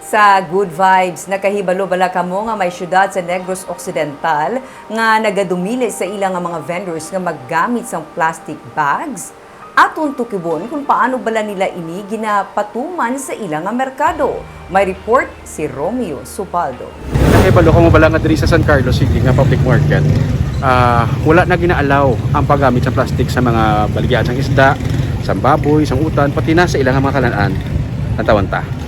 Sa Good Vibes, nakahibalo bala kamo nga may syudad sa Negros Occidental nga nagadumili sa ilang nga mga vendors nga maggamit sang plastic bags aton tukibon kung paano bala nila ini ginapatuman sa ilang nga merkado. May report si Romeo Subaldo. Nakahibalo kamo bala nga diri sa San Carlos City nga public market. Wala na ginaalaw ang paggamit sa plastic sa mga baligyan sang isda, sang baboy, sang utan, pati na sa ilang nga mga kalanaan. Natawanta.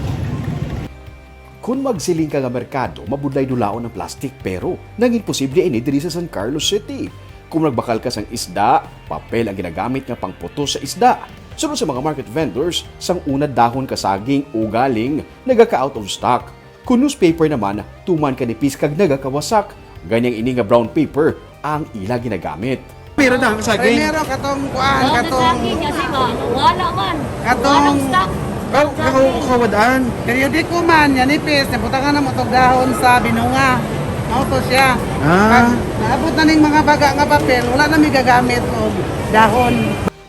Kung magsiling ka nga merkado, mabudlay dulaon ng plastic pero naging posible ini diri sa San Carlos City. Kung nagbakal ka sang isda, papel ang ginagamit nga pangputo sa isda. Sunod sa mga market vendors, sang unad dahon ka saging o galing, nagaka-out of stock. Kung newspaper naman, tuman ka nipis kag nagakawasak. Ganyang ini nga brown paper ang ila ginagamit. Pero na saging. Primero katong kuan, katong wala man. katong Kawadaan. periodiko man yan ipis, nabutangan na mo tog dahon sa binunga. Auto siya. Ah. Naabot na ning mga baga nga papel, wala na mi gagamit og dahon.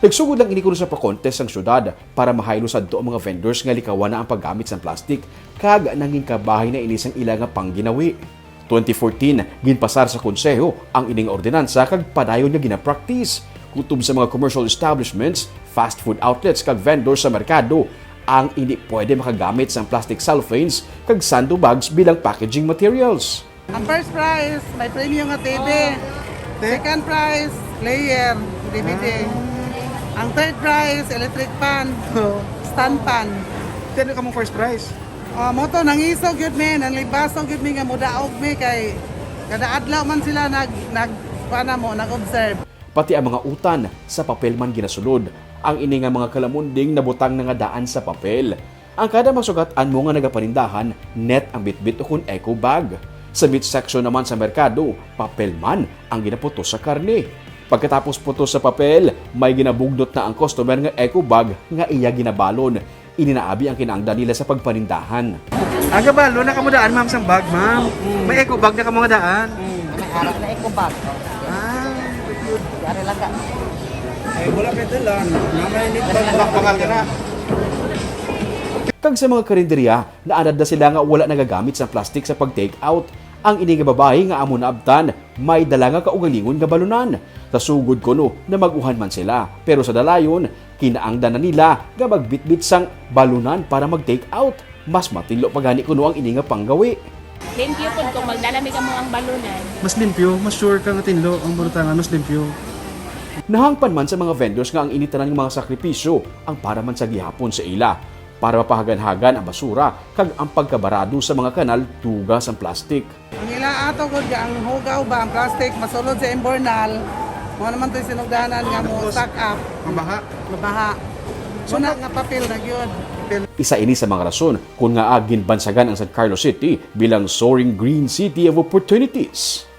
Nagsugod lang ini kuno sa pa-contest ang syudad para mahaylo sadto ang mga vendors nga likawan na ang paggamit sa plastic kag nanging kabahay na inis ang ila nga pangginawi. 2014, ginpasar sa konseho ang ining ordinansa kag padayon nga gina-practice. Kutob sa mga commercial establishments, fast food outlets kag vendors sa merkado, ang hindi pwede makagamit sa plastic cellophane kag sando bags bilang packaging materials. Ang first prize, may premium nga TV. Second prize, player, DVD. Ang third prize, electric pan, stand pan. Kano ka mong first prize? Moto nang isog yun mi, nang libasog yun mi nga mudaog mi kay kada adlaw man sila nag-observe. Pati ang mga utan sa papel man ginasulod. Ang ini nga mga kalamunding nabutang na nga daan sa papel. Ang kada masugatan mo nga nagapanindahan, net ang bitbit o kun eco bag. Sa meat section naman sa merkado, papel man ang ginaputo sa karne. Pagkatapos puto sa papel, may ginabugdot na ang customer nga eco bag nga iya ginabalon. Ininaabi ang kinangda nila sa pagpanindahan. Aga balo na kamudaan ma'am sang bag, ma'am. May eco bag na kamudaan. Harap na eco bag. Yari lang ka. Wala pwede lang. Mamay nito Bakal ka na. Kag sa mga karinderya, naanad na sila nga wala nagagamit sa plastic sa pag-take out. Ang ini nga babae nga amo na abtan, may dala nga kaugalingon nga balunan. Tasugod ko no na maguhan man sila. Pero sa dalayon, kinaangdan na nila nga magbitbit sang balunan para mag-take out. Mas matilo pa gani kuno ang ini nga panggawi. Limpyo po kung magdalami ka mo ang balunan. Mas limpyo, mas sure ka nga tinlo ang burutangan, mas limpyo. Nahangpan man sa mga vendors nga ang initanan ng mga sakripisyo ang para man sa gihapon sa ila para mapahagan-hagan ang basura kag ang pagkabarado sa mga kanal tugas ang plastic. Ang ila ato gud ang hugaw ba ang plastic masulod sa imbornal. Mo naman to'y sinugdanan nga mo stack up. Mabaha. Mabaha. Una nga papel na gyud. Isa ini sa mga rason kung nga agin bansagan ang San Carlos City bilang soaring green city of opportunities.